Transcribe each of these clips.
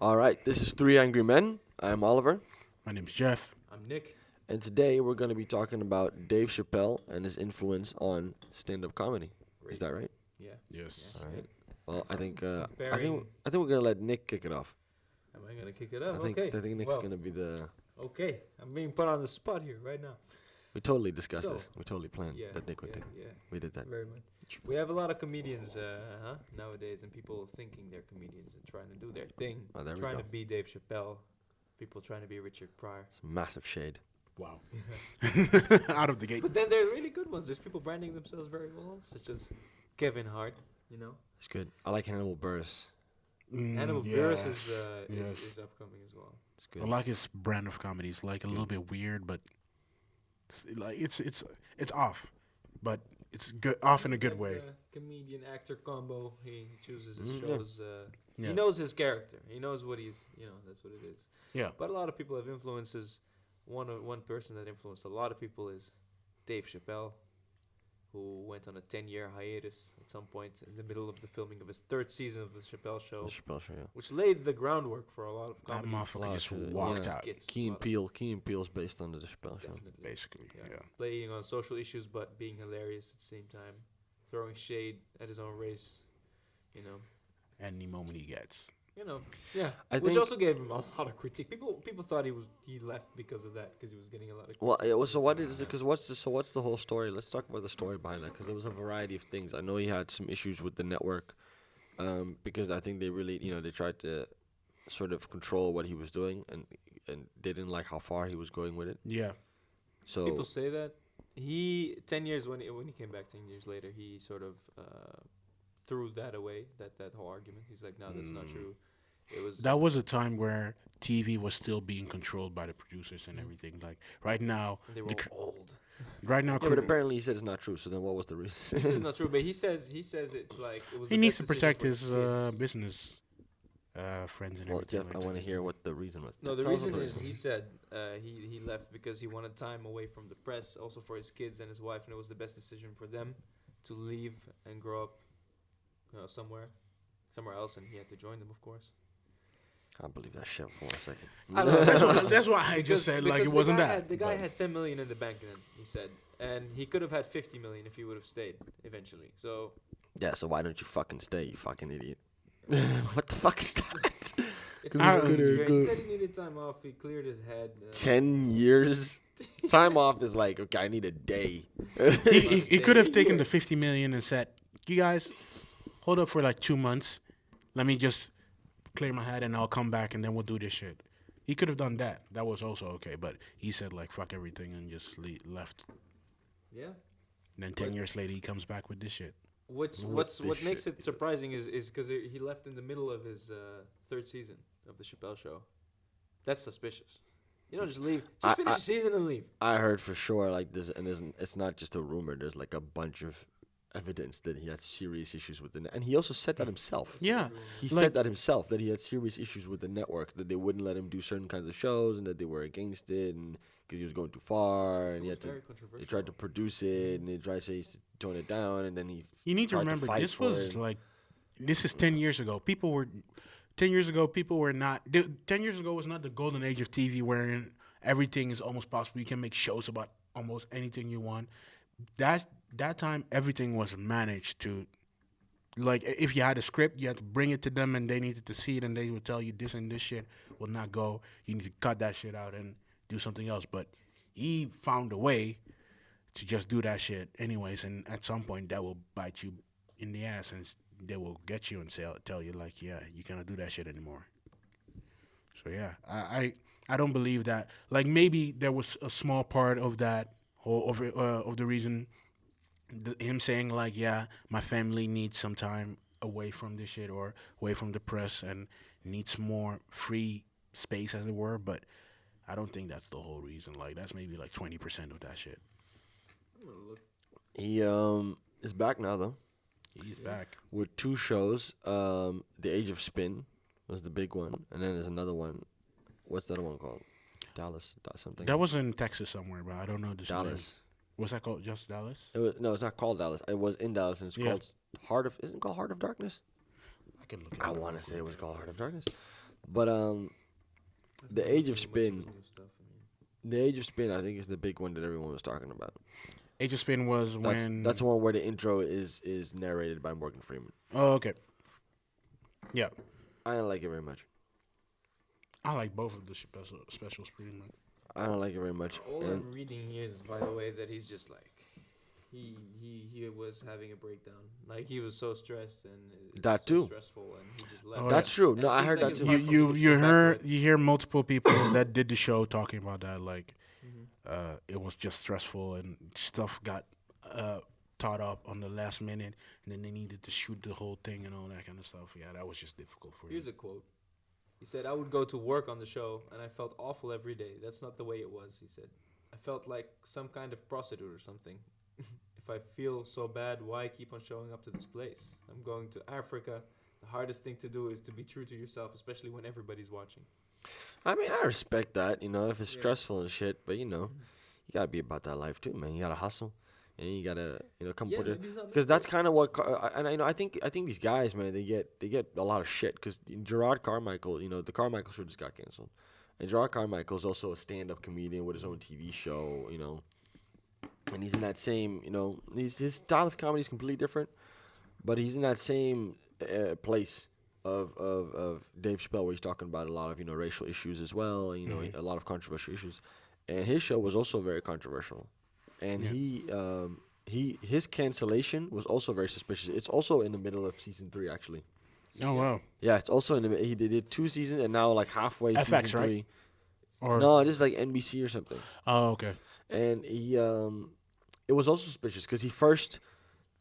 All right, this is Three Angry Men. I'm Oliver, My name's Jeff. I'm Nick. and today we're going to be talking about Dave Chappelle and his influence on stand-up comedy. Is that right? Yeah. Yes. All right. Well, I think Comparing- we're gonna let Nick kick it off. Am I gonna kick it up? I think Nick's well, gonna be the. Okay. I'm being put on the spot here right now. We totally discussed So- this. We totally planned Yeah. that Nick would take. Yeah. We did that. Very much. We have a lot of comedians nowadays, and people thinking they're comedians and trying to do their thing. Oh, there we Trying go. to be Dave Chappelle. People trying to be Richard Pryor. It's massive shade. Wow. Out of the gate. But then there are really good ones. There's people branding themselves very well, such as Kevin Hart. You know, It's good. I like Hannibal Buress. Hannibal Buress is upcoming as well. It's good. I like his brand of comedy. It's like a little bit weird, but it's off, but it's good. Off in a He's good like way. a comedian actor combo. He chooses his Mhm. Yeah. shows. Yeah. He knows his character. He knows what he's. That's what it is. Yeah. But a lot of people have influences. One person that influenced a lot of people is Dave Chappelle, who went on a 10-year hiatus at some point in the middle of the filming of his third season of the Chappelle Show, The Chappelle Show, yeah. which laid the groundwork for a lot of That comedy. motherfucker just Yeah. walked Yeah. out, skits, Key a and lot of- Peele. Key and Peele's based on the Chappelle Show. Definitely. basically. Yeah. Playing on social issues, but being hilarious at the same time, throwing shade at his own race. Any moment he gets. Yeah. I Which think- also gave him a lot of critique. People thought he left because of that, because he was getting a lot of. Well, critique. so what is it? Because what's the whole story? Let's talk about the story behind that. Because there was a variety of things. I know he had some issues with the network, because I think they really, they tried to sort of control what he was doing, and they didn't like how far he was going with it. Yeah. So People say that he 10 years when he came back 10 years later, he sort of threw that away, that whole argument. He's like, no, that's not true. It was That was a time where TV was still being controlled by the producers and everything. Like right now, they were the all old. right now, yeah, but apparently he said it's not true. So then what was the reason? This is not true, but he says it's like it was. he the needs best to protect decision for his kids. business friends and Well, everything. Jeff, like I that. want to hear what the reason was. No, the Tell us what reason the is he said he left because he wanted time away from the press, also for his kids and his wife, and it was the best decision for them to leave and grow up somewhere else, and he had to join them, of course. I can't believe that shit for 1 second. I don't know. That's why I just said like it wasn't that. The guy but- had 10 million in the bank, then he said, and he could have had 50 million if he would have stayed eventually. So Yeah, so why don't you fucking stay, you fucking idiot? What the fuck is that? it's I- not Good, great. good. He said he needed time off. He cleared his head. 10 years? Time off is like, okay, I need a day. He could have taken the 50 million and said, "You guys, hold up for like 2 months. Let me just clear my head and I'll come back and then we'll do this shit." He could have done that. That was also okay. But he said like fuck everything and just left. Yeah. Then 10 years later he comes back with this shit. What What makes shit, it yes. surprising is because he left in the middle of his third season of the Chappelle Show. That's suspicious. You don't just leave. Just finish the season and leave. I heard for sure like this, and it's not just a rumor. There's like a bunch of evidence that he had serious issues with the net, and he also said that himself. Yeah. He Like- said that himself, that he had serious issues with the network, that they wouldn't let him do certain kinds of shows, and that they were against it, and because he was going too far, and he had to. Very They controversial. tried to produce it, and they tried to say he's to tone it down, and then he. You need to tried remember fight this for was it. like this is 10 years ago. 10 years ago 10 years ago was not the golden age of TV wherein everything is almost possible. You can make shows about almost anything you want. That time everything was managed to, like if you had a script, you had to bring it to them and they needed to see it and they would tell you this and this shit will not go. You need to cut that shit out and do something else. But he found a way to just do that shit anyways, and at some point that will bite you in the ass and they will get you and tell you like, yeah, you cannot do that shit anymore. So yeah, I don't believe that. Like maybe there was a small part of that whole of the reason, him saying like, yeah, my family needs some time away from this shit or away from the press and needs more free space, as it were. But I don't think that's the whole reason. Like that's maybe like 20% of that shit. I'm gonna look. He is back now though He's back. with 2 shows. The Age of Spin was the big one, and then there's another one. What's that one called? Dallas something. That was in Texas somewhere, but I don't know the name. Dallas. Was that called just Dallas? No, it's not called Dallas. It was in Dallas, and it's Yeah. called Heart of. Isn't it called Heart of Darkness? I can look it I up want real to say it quick. was called Heart of Darkness. But I've the never Age listened of to much his Spin, new stuff. I mean, the Age of Spin, I think is the big one that everyone was talking about. Age of Spin was That's when. that's the one where the intro is narrated by Morgan Freeman. Oh, okay. Yeah, I don't like it very much. I like both of the specials pretty much. I don't like it very much. all And I'm reading here is, by the way, that he's just like he was having a breakdown. Like he was so stressed and it That was too. so stressful, and he just left. Oh, that's true. And No, it I seems heard like that it's too. hard for him to You get back to it. you hear multiple people that did the show talking about that. Like, Mhm. it was just stressful and stuff got taught up on the last minute, and then they needed to shoot the whole thing and all that kind of stuff. Yeah, that was just difficult for Here's you. a quote. He said, "I would go to work on the show, and I felt awful every day. That's not the way it was." He said, "I felt like some kind of prostitute or something. If I feel so bad, why keep on showing up to this place? I'm going to Africa. The hardest thing to do is to be true to yourself, especially when everybody's watching." I mean, I respect that, if it's Yeah. stressful and shit, but you gotta be about that life too, man. You gotta hustle, and you gotta, come Yeah, with it. maybe he's not Because missed that's it. kind of what, and I think these guys, man, they get a lot of shit. Because Gerard Carmichael, the Carmichael show just got canceled, and Gerard Carmichael is also a stand-up comedian with his own TV show, and he's in that same, his style of comedy is completely different, but he's in that same place of Dave Chappelle, where he's talking about a lot of racial issues as well, and, a lot of controversial issues, and his show was also very controversial, and Yeah. his cancellation was also very suspicious. It's also in the middle of season 3, actually. Oh wow. Yeah, it's also in the he did 2 seasons, and now like halfway FX, season right? 3. Or No, it is like NBC or something. oh okay. And it was also suspicious because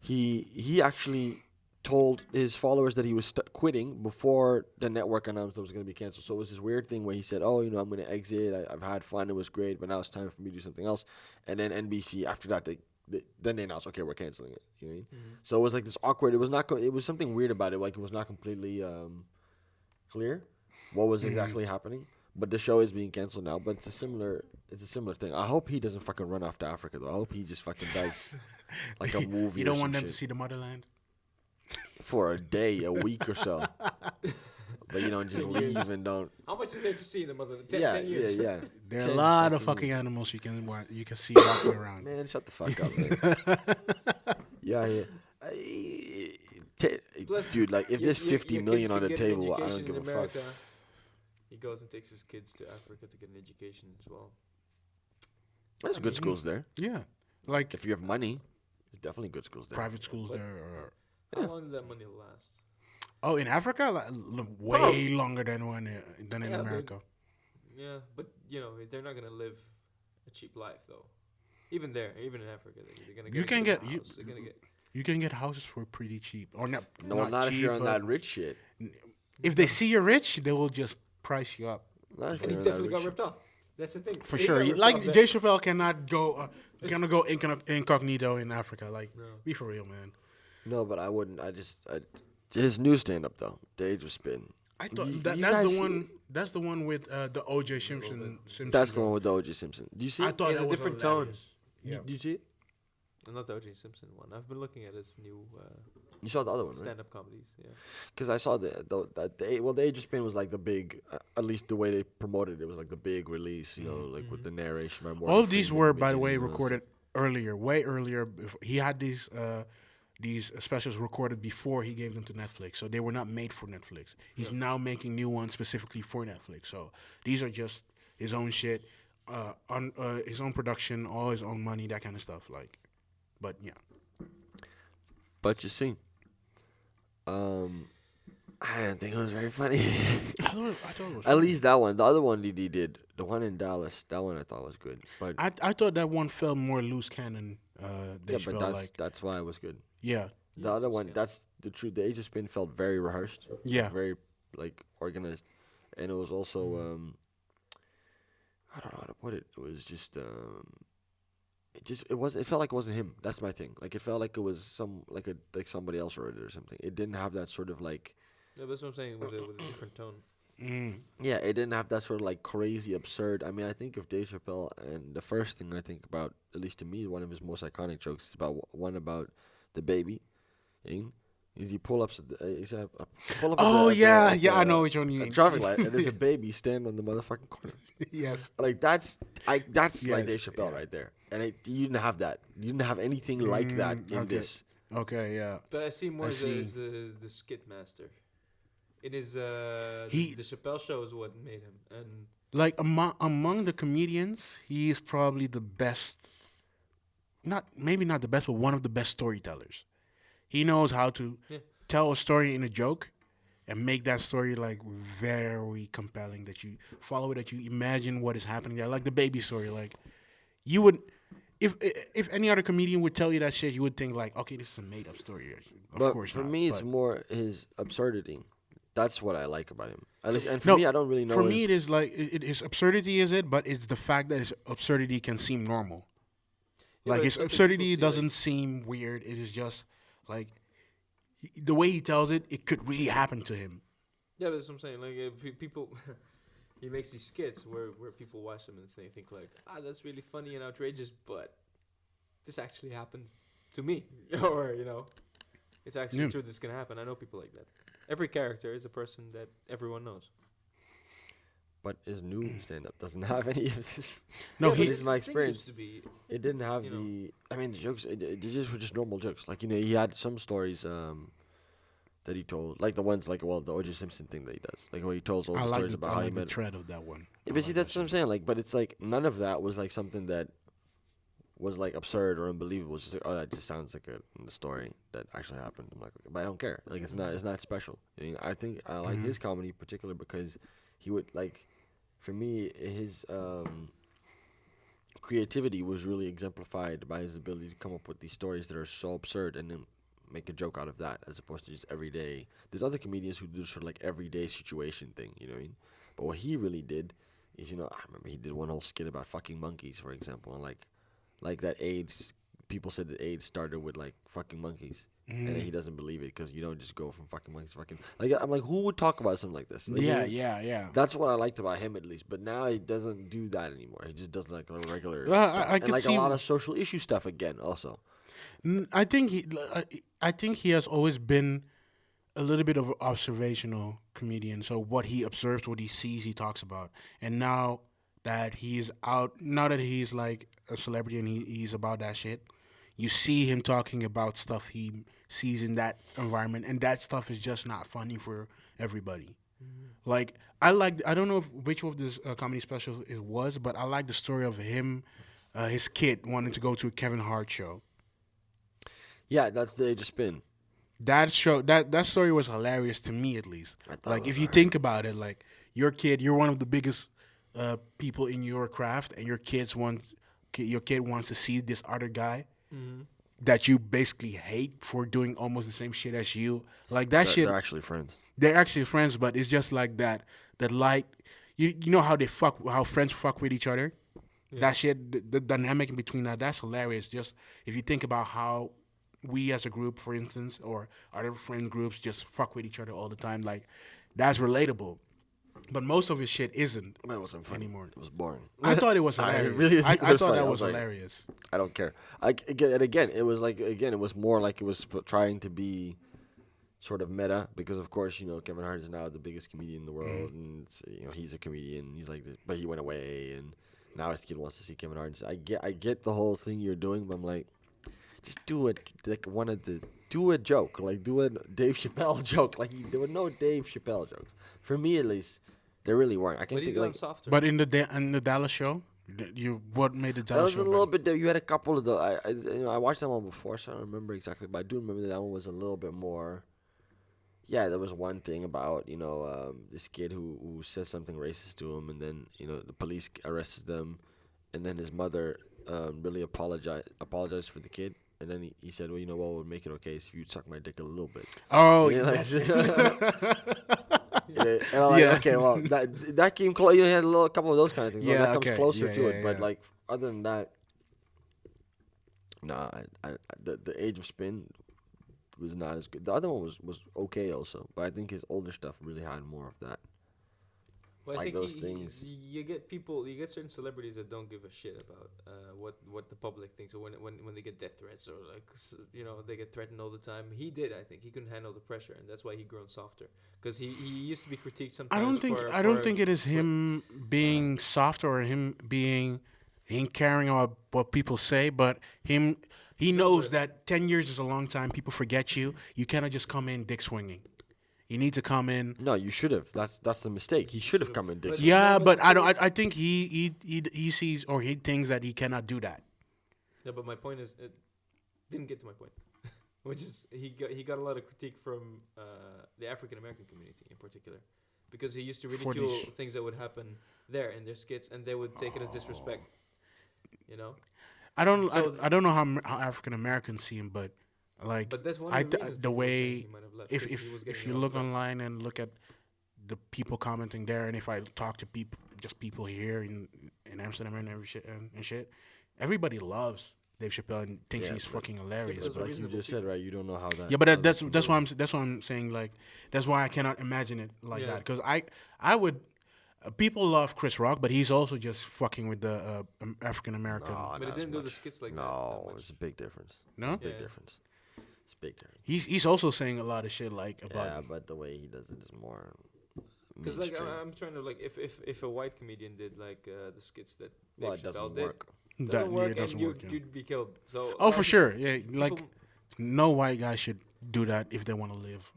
he actually told his followers that he was quitting before the network announced it was going to be canceled. So it was this weird thing where he said, "Oh, I'm going to exit. I've had fun. It was great, but now it's time for me to do something else." And then NBC after that then they announced, "Okay, we're canceling it." You know what I mean? So it was like this awkward. It was not. It was something weird about it. Like it was not completely clear what was exactly happening. But the show is being canceled now. But it's a similar thing. I hope he doesn't fucking run off to Africa though. I hope he just fucking does like a movie. You or don't some want them shit to see the motherland. for a day, a week or so. But just 10 leave years. and don't. How much is there to see in the mother? 10, Yeah, 10 years. yeah. There are a 10 lot of fucking fucking years. animals you can see walking around. Man, shut the fuck up, man. Yeah. Plus, Dude, like if there's 50 your million kids on could the get an table, I don't education give in a fuck. America. He goes and takes his kids to Africa to get an education as well. There's good schools there. Yeah, like If you have money, there's definitely good schools there. private schools But- there. Or, How long did that money last? oh, in Africa, like, way longer than in Yeah, but- America. Yeah, but they're not gonna live a cheap life though. Even there, even in Africa, they're gonna get. You a can good get- you- house. They're gonna get. You can get houses for pretty cheap, or not. No, not if cheap, you're on but that rich shit. If they see you're rich, they will just price you up Not if And he you're on that definitely got rich ripped off. That's the thing. for He sure. got ripped Like off, Jay Chappelle cannot go incognito in Africa. Like, No. be for real, man. No, but I wouldn't. His new stand up though, the Age of Spin. I thought You that's guys the see one. it? That's the one with the O.J. Simpson. That's the girl. one with the O.J. Simpson. Do you see I it? thought It's that a was different tone. hilarious. Yeah. Did you see it? Not the O.J. Simpson one. I've been looking at his new You saw the other one, right? stand-up comedies. Yeah. Because I saw the Age of Spin was like the big, at least the way they promoted it was like the big release, like with the narration by Morgan All of these Freeman, were, by the Mickey way, Mouse. recorded earlier, way earlier. He had these specials recorded before he gave them to Netflix, so they were not made for Netflix. He's now making new ones specifically for Netflix. So these are just his own shit, on his own production, all his own money, that kind of stuff. Like, but yeah, But you see, I didn't think it was very funny. I thought it was. At least that one. The other one he did, the one in Dallas, that one I thought was good. But I thought that one felt more loose cannon. yeah, Dave but Chappelle, that's why it was good. yeah, The other one, that's the truth. The Age of Spin felt very rehearsed. Yeah. Very like organized, and it was also I don't know how to put it. It was just it felt like it wasn't him. That's my thing. Like it felt like it was like somebody else wrote it or something. It didn't have that sort of like Yeah, that's what I'm saying with a different tone. yeah, it didn't have that sort of like crazy absurd. I mean, I think of Dave Chappelle, and the first thing I think about, at least to me, one of his most iconic jokes is about one about the baby, is he pull ups. He's a pull up. Oh at yeah, at yeah. I know the- which one you at mean. traffic light, and there's a baby stand on the motherfucking corner. Yes. Like that's like Yes, Dave Chappelle yeah. right there, and you didn't have that. You didn't have anything like that in Okay. this. Okay. Yeah. But I see more I as, see. as the skit master. It is He- the Chappelle show is what made him, and Like among the comedians, he is probably the best. Maybe not the best, but one of the best storytellers. He knows how to Yeah. tell a story in a joke and make that story like very compelling that you follow it, that you imagine what is happening there. Like the baby story. Like you would if any other comedian would tell you that shit, you would think like, okay, this is a made up story. Of But course for not, me, it's but- more his absurdity. That's what I like about him. At least, and for No, me, I don't really know. For his- me, it is like his absurdity is it, but it's the fact that his absurdity can seem normal. Yeah, Like but his something absurdity people see, doesn't like- seem weird. It is just like the way he tells it. It could really happen to him. yeah, that's what I'm saying. Like people, he makes these skits where people watch them and they think like, that's really funny and outrageous, but this actually happened to me, or it's actually Yeah. true. This can happen. I know people like that. Every character is a person that everyone knows. But his new stand up doesn't have any of this. No, Yeah, he. but This is my his thing experience. used to be It didn't have You know. the. I mean, the jokes. They just were just normal jokes. Like he had some stories that he told, like the ones like the O.J. Simpson thing that he does, like where he tells all I the like stories the, about I how he like the met. thread of that one. Yeah, I but see, like that's that what I'm shit. saying. Like, but it's like none of that was like something that was like absurd or unbelievable. It's just like, oh, that just sounds like a story that actually happened. I'm like, but I don't care. Like, it's not special. I mean, I think I like his comedy in particular because he would like, for me, his creativity was really exemplified by his ability to come up with these stories that are so absurd and then make a joke out of that, as opposed to just everyday. There's other comedians who do sort of like everyday situation thing. You know what I mean? But what he really did is, I remember he did one whole skit about fucking monkeys, for example, and like that AIDS. People said that AIDS started with like fucking monkeys, and then he doesn't believe it because you don't just go from fucking monkeys to fucking. Like I'm like, who would talk about something like this? Like, Yeah. That's what I liked about him at least. But now he doesn't do that anymore. He just does like a regular Well, stuff. I and could like see- a lot of social issue stuff again. Also, I think he has always been a little bit of an observational comedian. So what he observes, what he sees, he talks about. And now that he's out, now that he's like a celebrity and he's about that shit, you see him talking about stuff he sees in that environment, and that stuff is just not funny for everybody. Like I don't know which of this comedy specials it was, but I like the story of him, his kid wanting to go to a Kevin Hart show. yeah, that's the Age of Spin. That show, that story was hilarious to me, at least. I thought it Like was if you alright. think about it, like your kid, you're one of the biggest people in your craft, and your kid wants to see this other guy that you basically hate for doing almost the same shit as you. Like that shit. They're actually friends. They're actually friends, but it's just like that. That like you know how friends fuck with each other. That shit, the dynamic between that's hilarious. Just if you think about how we as a group, for instance, or other friend groups just fuck with each other all the time, like that's relatable. But most of his shit isn't That wasn't funny anymore. It was boring. I thought it was I hilarious. really think it I was thought funny. that I was was like- hilarious. I don't care. Again, it was like it was more like it was trying to be sort of meta because of course Kevin Hart is now the biggest comedian in the world and it's, he's a comedian. He's like this, but he went away and now his kid wants to see Kevin Hart. And so I get the whole thing you're doing, but I'm like, just do it like do a joke, like do a Dave Chappelle joke. Like there were no Dave Chappelle jokes for me at least. There really weren't. I but can't he's think gone like. softer. But in the Dallas show, what made the That Dallas was show a little better? bit. You had a couple of the. I watched that one before, so I don't remember exactly. But I do remember that one was a little bit more. Yeah, there was one thing about this kid who says something racist to him, and then the police arrests them, and then his mother really apologized for the kid, and then he said, well, what would make it okay is if you suck my dick a little bit. Oh, Yeah, like, yeah. and I'm like, Yeah. okay, well, that came close. You had a couple of those kind of things. Yeah, that comes okay. closer Yeah, to yeah, it. But yeah. like, other than that, nah. The Age of Spin was not as good. The other one was okay also, but I think his older stuff really had more of that. Well, I like think those things. you get certain celebrities that don't give a shit about what the public thinks, or when they get death threats, or like they get threatened all the time. He did, I think, he couldn't handle the pressure, and that's why he grown softer. Because he used to be critiqued sometimes. I don't think it is him being soft or him caring about what people say, but he knows that 10 years is a long time. People forget you. You cannot just come in dick swinging. You need to come in. No, you should have. That's the mistake. He should have come in dick. Yeah, but I don't. I think he sees or he thinks that he cannot do that. Yeah, but my point is, it didn't get to my point, which is he got a lot of critique from the African American community in particular, because he used to ridicule things that would happen there in their skits, and they would take it as disrespect. You know. I don't know how African Americans see him, but like but that's one of the reasons the way he might have left, if you look online and look at the people commenting there, and if I talk to people here in Amsterdam and shit, everybody loves Dave Chappelle and thinks he's fucking hilarious. But like you just said, right? You don't know how that. Yeah, but that's why I'm saying, like, that's why I cannot imagine it like that, because I would. People love Chris Rock, but he's also just fucking with the African American. No, but he didn't do the skits like that. No, it's a big difference. No, big difference. It's a big difference. He's also saying a lot of shit like about. Yeah, but the way he does it is more. Because like I'm trying to like if a white comedian did like the skits that Dave it doesn't Chappelle did, work. Doesn't work. You'd be killed. So for sure, yeah. Like no white guy should do that if they want to live.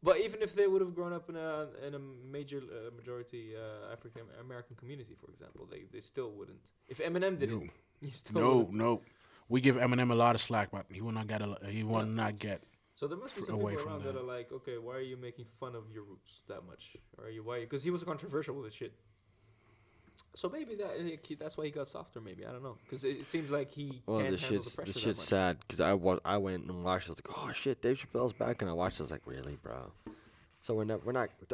But even if they would have grown up in a major majority African American community, for example, they still wouldn't. If Eminem did it, you still no. We give Eminem a lot of slack, but he will not get. He will not get. So there must be some people around that are like, okay, why are you making fun of your roots that much? Or are you why? Because he was controversial with his shit. So maybe that's why he got softer. Maybe I don't know. Because it seems like he can't handle the pressure. The shit's sad. Because I went and watched. I was like, oh shit, Dave Chappelle's back, and I watched. I was like, really, bro? So we're not.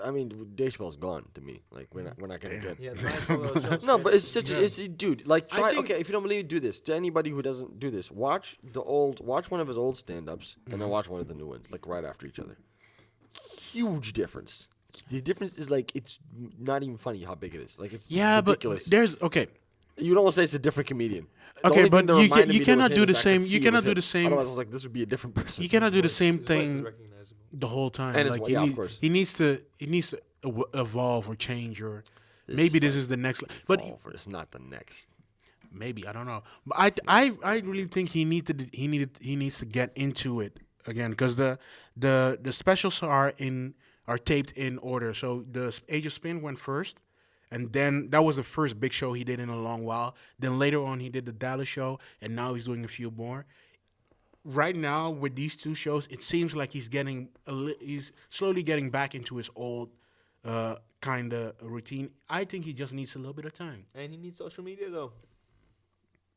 I mean, Dave Chappelle's gone to me. Like we're not gonna get. Yeah, nice. No, but it's such. It's dude. Like try. Okay, if you don't believe it, do this. To anybody who doesn't do this, watch one of his old stand-ups, and then watch one of the new ones, like right after each other. Huge difference. The difference is like it's not even funny how big it is. Like it's ridiculous. But there's You'd almost say it's a different comedian. Okay, but you cannot do the same. You cannot do the same. Otherwise, I was like, this would be a different person. You cannot do the same thing the whole time. And like of course, he needs to evolve or change, or maybe this is the next. But it's not the next. Maybe I don't know. But I really think he needs to get into it again, because the specials are taped in order. So the Age of Spin went first, and then that was the first big show he did in a long while. Then later on he did the Dallas show, and now he's doing a few more. Right now with these two shows, it seems like he's slowly getting back into his old kind of routine. I think he just needs a little bit of time. And he needs social media though.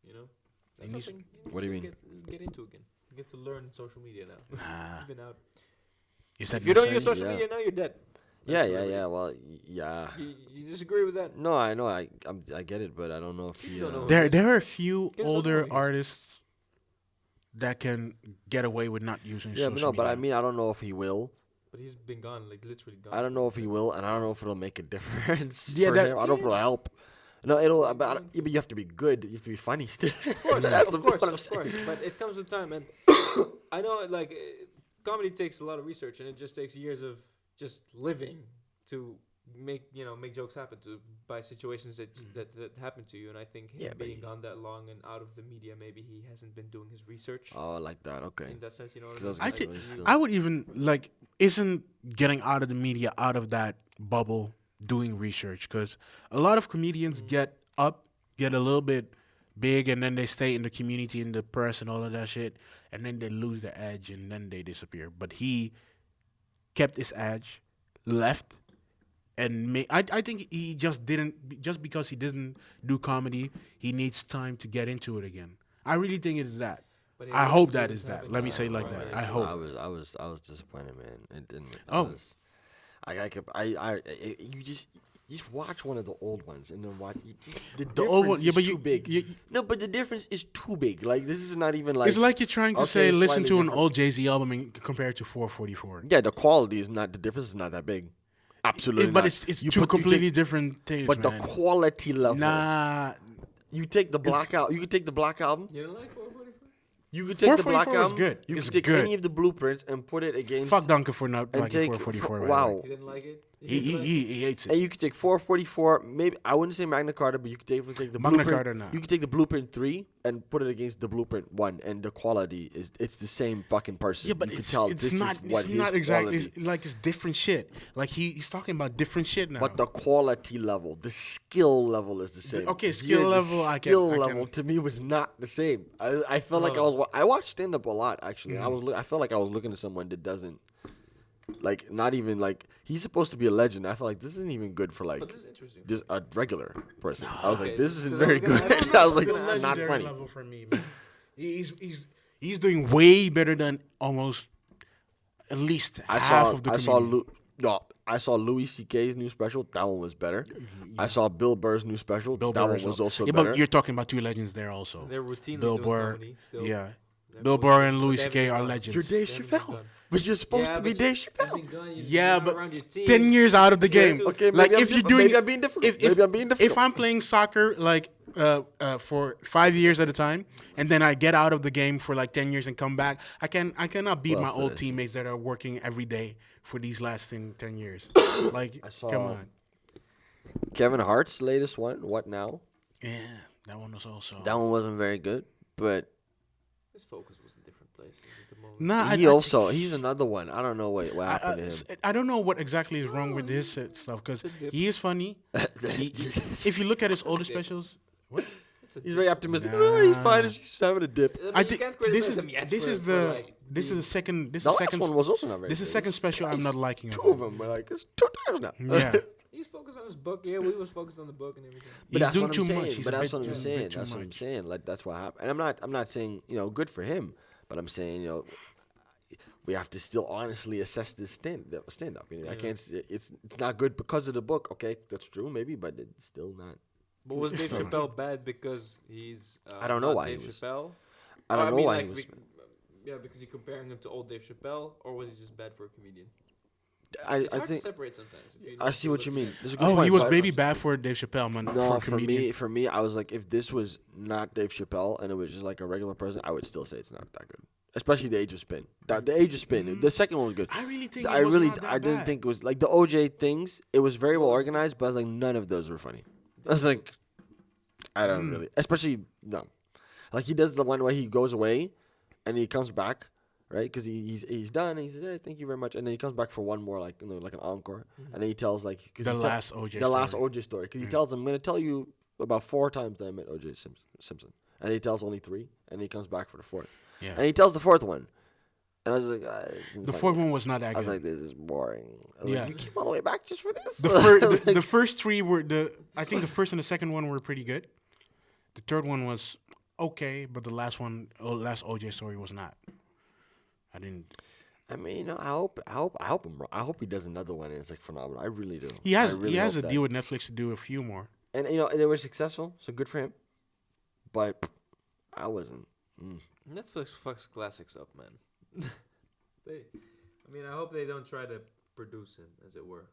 You know, that's something. What do you mean? Get into again. Get to learn social media now. It's been out. If you don't use social media now, you're dead. Yeah. Well, yeah. You disagree with that? No, I know. I get it, but I don't know if he. There are a few older artists that can get away with not using social media. But I mean, I don't know if he will. But he's been gone, like literally gone. I don't know if he will, and I don't know if it'll make a difference. For him. I don't know if it'll help. No, it'll. But you have to be good. You have to be funny still. Of course, of course. But it comes with time, and I know, like, comedy takes a lot of research, and it just takes years of just living to make jokes happen by situations that happen to you. And I think him being gone that long and out of the media, maybe he hasn't been doing his research. Oh, like that. Okay. In that sense, I would even isn't getting out of the media, out of that bubble, doing research, because a lot of comedians get a little bit big, and then they stay in the community, in the press, and all of that shit, and then they lose their edge, and then they disappear. But he kept his edge, left, and I think he just because he didn't do comedy, he needs time to get into it again. I really think it is that. I hope that is that. Let me say it like that. I hope. I was disappointed, man. It didn't. You just watch one of the old ones and then watch the old one. Yeah, but too big. No, but the difference is too big. Like this is not even like. It's like you're trying to say, listen to an old Jay-Z album and compare it to 444. Yeah, the quality is not. The difference is not that big. Absolutely But not. it's You two put- you completely take- different things, But man. the quality level. Nah, You take the Black Album. You could take the Black Album. You don't like 444? You could take the Black 444 is Album. good. You It's could take good. any of the blueprints and put it against. fuck Duncan for not and liking take 444. by the wow. way. He didn't like it? He hates it. And you could take 444. Maybe I wouldn't say Magna Carta, but you could definitely take the Magna blueprint. Carta, nah. You could take the blueprint 3 and put it against the blueprint 1, and the quality it's the same fucking person. Yeah, but you it's can tell it's this not is what it's his not exactly quality- it's, like it's different shit. Like he's talking about different shit now. But the quality level, the skill level is the same. okay, skill level, The I can- skill I level can- to me was not the same. I felt like Oh. I watched stand up a lot actually. Mm-hmm. I felt like I was looking at someone that doesn't like not even like he's supposed to be a legend. I felt like this isn't even good for like But this is interesting. just a regular person. I was like, Okay, this isn't because I very was gonna good. ask I was like, Still this is not legendary funny. level for me, man. He's doing way better than almost at least half of the comedians. I saw Louis C.K.'s new special. That one was better. I saw Bill Burr's new special. Bill that Burr one is was al- also yeah, better. but you're talking about two legends there also. They're routinely Bill doing Burr, comedy still. yeah. They're Bill both- Burr and but Louis they C.K. haven't are been done. legends. You're Dave They haven't been Chappelle, done. but you're supposed Yeah, to be but Dave you've Chappelle. been gone, you're Yeah, not but around your team. 10 years out of the Yeah, game. too. Okay, Like maybe if I'm you're sim- doing, maybe I'm being difficult. Maybe I'm being if difficult. I'm playing soccer like for 5 years at a time, and then I get out of the game for like 10 years and come back, I cannot beat Well, my so old that's- teammates that are working every day for these lasting 10 years. Like, I saw- come on. Kevin Hart's latest one, What Now? Yeah, that one was also. That one wasn't very good, but His focus was in different places at the moment. Nah, he's another one. I don't know what happened to him. I don't know what exactly is wrong with his stuff because he is funny. If you look at his older specials, what? It's a He's very optimistic. Nah. Oh, he's fine. He's just having a dip. I mean, I you think can't this criticize is him yet this for- is for, the like, this is being- the second this The is last second one was also not very this good. is second special I'm not liking. Two about of them were like, it's 2 times now. Yeah. He's focused on his book. Yeah, we was focused on the book and everything. But He's that's doing what too I'm saying. much. He's But a that's bit- what I'm he's a saying. bit too That's what I'm much. saying. Like that's what happened. And I'm not saying good for him, but I'm saying we have to still honestly assess this stand up. I Yeah. can't. It's not good because of the book. Okay, that's true maybe, but it's still not. But was It's Dave not- Chappelle bad because he's I don't know not why Dave he was- Chappelle? I don't know mean, why like, he was. yeah, because you're comparing him to old Dave Chappelle, or was he just bad for a comedian? I It's hard think to separate sometimes. If you I see what you looking mean. at- There's a good Oh, point, he was but- baby bad for Dave Chappelle, man. No, for a for comedian. me, I was like, if this was not Dave Chappelle and it was just like a regular person, I would still say it's not that good. Especially the Age of Spin. The Age of Spin. The second one was good. I really think I didn't think it was like the OJ things. It was very well organized, but I was like, none of those were funny. I was like, I don't really, especially no, like he does the one where he goes away, and he comes back, right? Because he's done. And he says, hey, thank you very much, and then he comes back for one more like like an encore, and then he tells like 'cause the he last OJ. the last story. OJ story because he tells him, I'm gonna tell you about 4 times that I met OJ Simpson, and he tells only 3, and he comes back for the 4th, Yeah. and he tells the 4th one. And I was like, this isn't The funny. fourth one was not that I good. was like, this is boring. I was Yeah. like, you came all the way back just for this? The first 3 were I think the first and the second one were pretty good. The third one was okay, but the last last OJ story was not. I didn't. I mean, I hope him. I hope he does another one and it's like phenomenal. I really do. He has I really a hope that. deal with Netflix to do a few more. And they were successful, so good for him. But I wasn't. Netflix fucks classics up, man. I mean, I hope they don't try to produce him, as it were.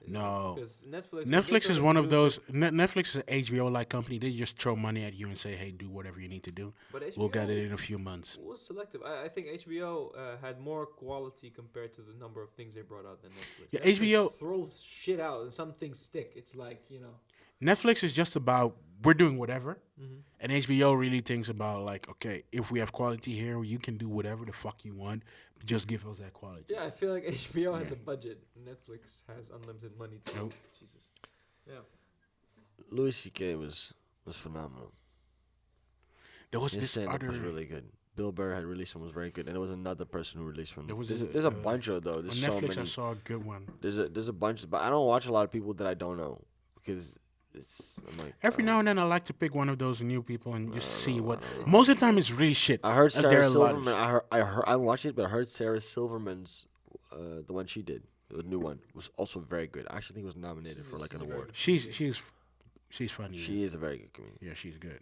No. Because Netflix. Netflix is one of those. Netflix is an HBO-like company. They just throw money at you and say, "Hey, do whatever you need to do. But HBO We'll get it in a few months." was selective. I think HBO had more quality compared to the number of things they brought out than Netflix. Yeah, Netflix HBO throws shit out and some things stick. It's like Netflix is just about we're doing whatever, Mhm. and HBO really thinks about like, okay, if we have quality here, you can do whatever the fuck you want. Just give us that quality. Yeah, I feel like HBO has a budget. Netflix has unlimited money too. Nope. Jesus. Yeah. Louis C.K. was phenomenal. There was His this stand-up other. was really good. Bill Burr had released one was very good, and there was another person who released one. There was There's this, a bunch of though. On There's so Netflix, many. I saw a good one. There's a bunch, but I don't watch a lot of people that I don't know because I'm like Every now and then, I like to pick one of those new people and just see what. Most of the time, it's really shit. I heard And there Sarah are a lot of Silverman. I watched it, but I heard Sarah Silverman's the one she did, the new one, was also very good. I actually think it was nominated for like an award. She's funny. She is a very good comedian. Yeah, she's good.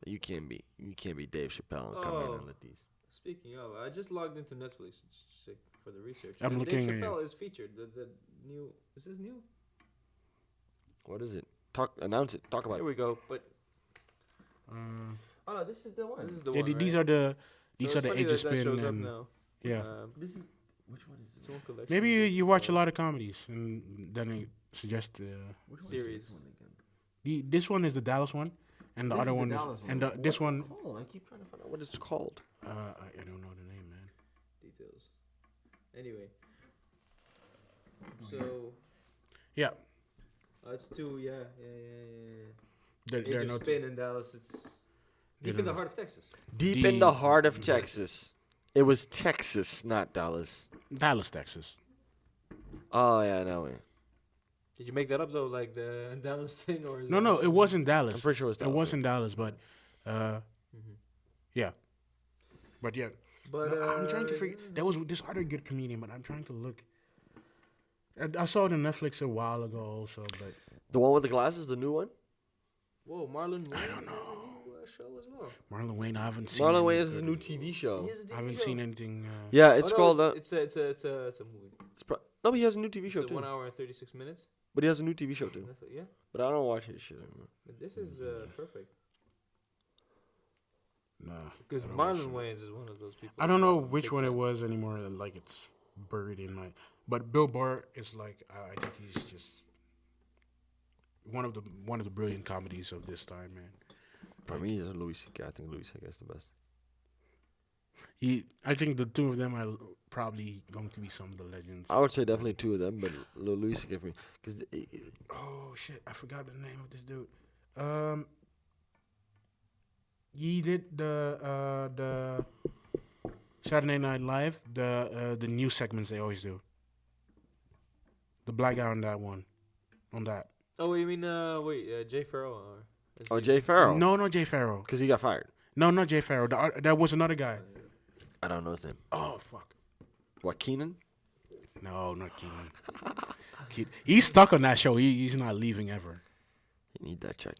You can't be Dave Chappelle and come in and let these. Speaking of, I just logged into Netflix. It's sick. for the research. I'm And looking Dave at Chappelle is featured. The new. Is this new? What is it? Announce it. Talk about Here it. we go. But Oh no, this is the one. this is the yeah, one. these right? are the So it's age funny of that spin shows up and now. yeah. This is which one is It's it? one collection. Maybe Dave you watch a Chappelle lot of comedies and then it suggests Which series. Is this one again? this one is the Dallas one, and the This other is one Dallas is and this What's it one. called? I keep trying to find out what it's called. I don't know the name, man. Details. Anyway. So. Yeah, It's two. Yeah. they're Age of not Spin in Dallas. It's deep in the heart of Texas. Deep in the heart of Texas. It was Texas, not Dallas. Dallas, Texas. Oh yeah, no way. Did you make that up though, like the Dallas thing, or? Is No, that no, actually- it wasn't Dallas. I'm pretty sure it was Dallas. It wasn't Dallas, but Mhm. yeah, but yeah. But No, I'm trying to figure. There was this other good comedian, but I'm trying to look. I saw it on Netflix a while ago, also, but The one with the glasses, the new one. Whoa, Marlon Wayans I don't has a new show as well. Marlon Wayne, I haven't seen. Marlon any Wayans is a good- new TV show. He has a TV I haven't show. seen anything. Yeah, it's Oh, no, called. It's a movie. No, but he has a new TV It's show a too. 1 hour and 36 minutes. But he has a new TV show too. Yeah, But I don't watch his shit anymore. but this is perfect Nah, because I don't watch Marlon it. Wayans is one of those people. I don't know Big which one it fan. was anymore. Like it's buried in my. But Bill Burr is like I think he's just one of the brilliant comedies of this time, man. For me, it's Louis C.K. I think Louis C.K. is the best. I think the two of them are probably going to be some of the legends. I would say definitely two of them, but Louis C.K. for me, because Oh shit! I forgot the name of this dude. He did the Saturday Night Live, the news segments they always do. The black guy on that one, on that. Oh, you mean Jay Farrell? Or is oh he- Jay Farrell, No, not Jay Farrell. because he got fired. No, not Jay Farrell. That was another guy. I don't know his name. Oh fuck! What, Keenan? No, not Keenan. He's stuck on that show. He's not leaving ever. You need that check,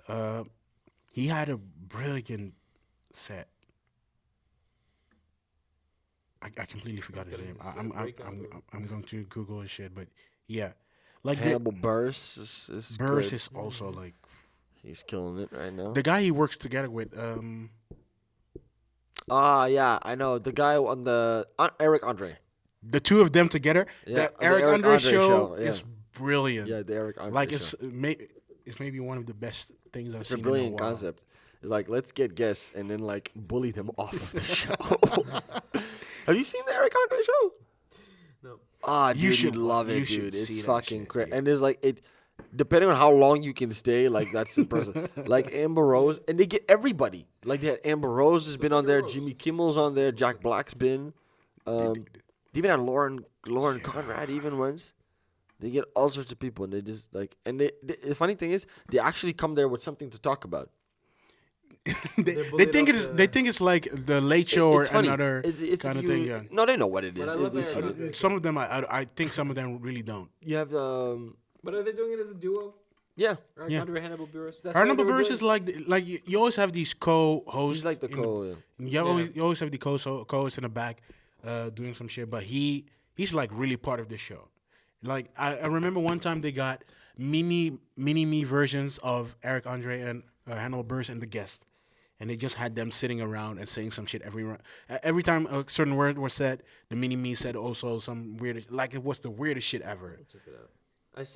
man. He had a brilliant set. I completely forgot his Getting name. the I'm set breakout or- I'm going to Google his shit, but yeah, like Hannibal Buress is Burris great. is also like He's killing it right now. the guy he works together with. Yeah, I know the guy on the Eric Andre. The two of them together. Yeah, The Eric Andre show yeah. is brilliant. Yeah, the Eric Andre. Like show. it's maybe one of the best things I've It's seen a brilliant in a while. concept. It's like, let's get guests and then like bully them off of the show. Have you seen the Eric Andre show? No. Ah, You dude, should- you'd love you it, should dude. see It's that fucking shit, crazy. yeah. And there's like it, depending on how long you can stay, like that's the person. Like Amber Rose, and they get everybody. Like they had Amber Rose has been on there, Rose? Jimmy Kimmel's on there, Jack Black's been. They even had Lauren Conrad even once. They get all sorts of people, and they just like. And the funny thing is, they actually come there with something to talk about. they bullied think up it's the- they think it's like the Late Show or It's funny. another It's kind if of thing. you- Yeah. No, they know what it is. But I love It's- Eric Andre. Some of them, I think some of them really don't. you have But are they doing it as a duo? yeah. Eric Yeah. Andre, Hannibal Buress. That's Hannibal what they were Buress is doing? like you always have these co-hosts. He's like the in co. Yeah. You always have the co-host in the back doing some shit, but he's like really part of the show. Like I remember one time they got mini me versions of Eric Andre and Hannibal Buress and the guest, and they just had them sitting around and saying some shit every time a certain word was said. The mini me said also some weird, like it was the weirdest shit ever. Check it out.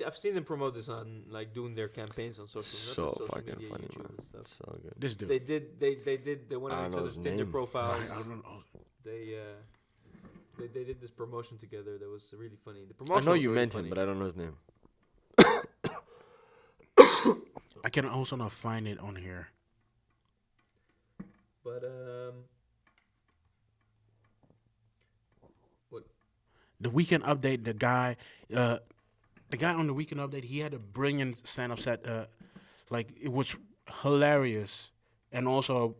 I've seen them promote this on like doing their campaigns on social, not So on social fucking media, funny, YouTube man. and stuff. It's so good. This dude. They went I on don't each know other's his Tinder name. profiles. I don't know. They did this promotion together that was really funny. The I promotion know was you really meant funny. him, but I don't know his name. I can also not find it on here. But what? The Weekend Update, the guy on the Weekend Update, he had a brilliant stand-up set. Like it was hilarious and also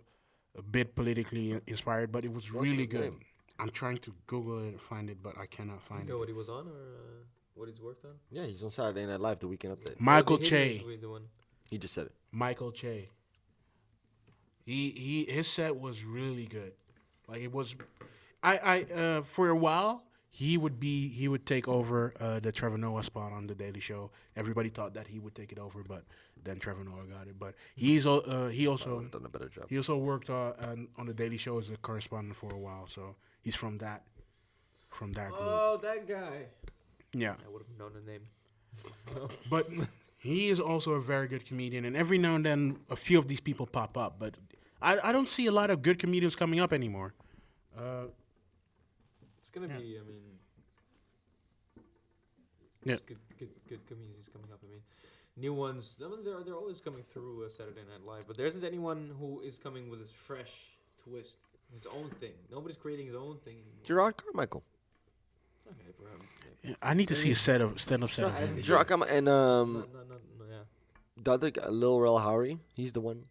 a bit politically inspired, but it was What's really his good. name? I'm trying to Google it and find it, but I cannot You find know it. what he was on or what he's worked on? Yeah, he's on Saturday Night Live, the weekend update. Michael Oh, the Che. Hideous was the one. He just said it. Michael Che. His set was really good. Like it was I for a while he would take over the Trevor Noah spot on the Daily Show. Everybody thought that he would take it over, but then Trevor Noah got it. But he also done a better job. he also worked on the Daily Show as a correspondent for a while. So he's from that group. Oh, that guy. Yeah, I would have known the name. but he is also a very good comedian, and every now and then a few of these people pop up. But I don't see a lot of good comedians coming up anymore. It's gonna be. I mean, Yeah. good comedians coming up. I mean, new ones. I mean, they're always coming through Saturday Night Live, but there isn't anyone who is coming with his fresh twist, his own thing. Nobody's creating his own thing anymore. Gerard Carmichael. Okay, bro. Yeah, I need to see a stand-up set of him. Gerard Carmichael and No, yeah. the other guy, Lil Rel Howery. He's the one.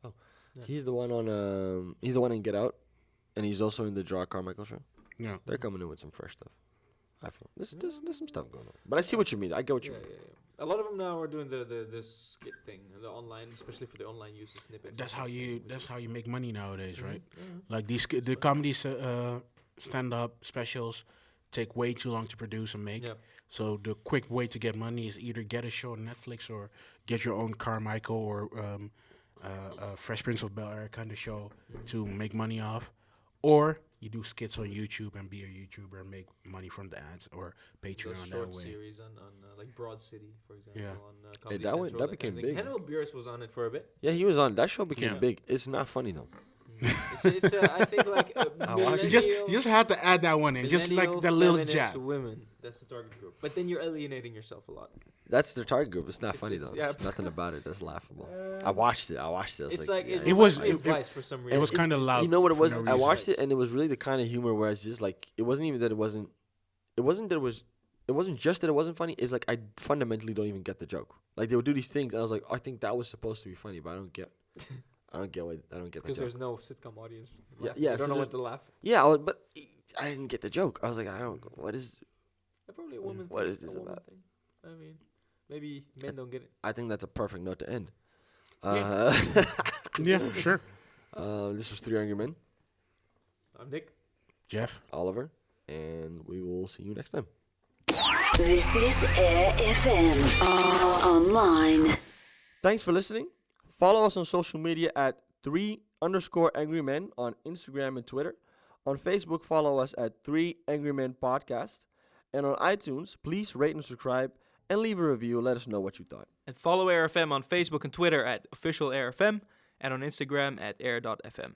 Oh, Yeah. he's the one on. He's the one in Get Out, and he's also in the Gerard Carmichael show. Yeah. They're coming in with some fresh stuff. I feel there's some stuff going on, but I see what you mean. I get what you Yeah, mean. yeah. A lot of them now are doing the skit thing, the online, especially for the online use of snippets. That's how you make money nowadays, right? Yeah. Like the comedy stand-up specials take way too long to produce and make. Yeah. So the quick way to get money is either get a show on Netflix or get your own Carmichael or Fresh Prince of Bel-Air kind of show to make money off, or you do skits on YouTube and be a YouTuber and make money from the ads or Patreon Those that short way. series on like Broad City, for example. Yeah. On Comedy that went- Central, that kind of became thing. big. Hannibal Buress was on it for a bit. Yeah, he was on that show. Became Yeah. big. It's not funny though. It's I think like You just had to add that one in, just like the little jab. Women. That's the target group. But then you're alienating yourself a lot. That's their target group. It's not It's funny just- though. yeah. There's nothing about it that's laughable. I watched it. I was It's like, like yeah, It was- it advice for some reason. It was kind of loud. You know what it for was? no I reason. watched it and it was really the kind of humor where it's just like it wasn't even that it wasn't. It wasn't that it was. It wasn't just that it wasn't funny. It's like I fundamentally don't even get the joke. Like they would do these things. And I was like, I think that was supposed to be funny, but I don't get. I don't get the Because joke. there's no sitcom audience. Yeah, Laugh. yeah, I don't so know what to laugh. Yeah, but I didn't get the joke. I was like, I don't. What is? Probably a woman. What thing, is this a woman about? Thing. I mean, maybe men don't get it. I think that's a perfect note to end. Yeah, sure. This was 3 Angry Men, I'm Nick. Jeff. Oliver, and we will see you next time. This is Air FM online. Thanks for listening. Follow us on social media at 3_Angry Men on Instagram and Twitter. On Facebook, follow us at 3 Angry Men Podcast. And on iTunes, please rate and subscribe and leave a review. Let us know what you thought. And follow AirFM on Facebook and Twitter at official AirFM and on Instagram at air.fm.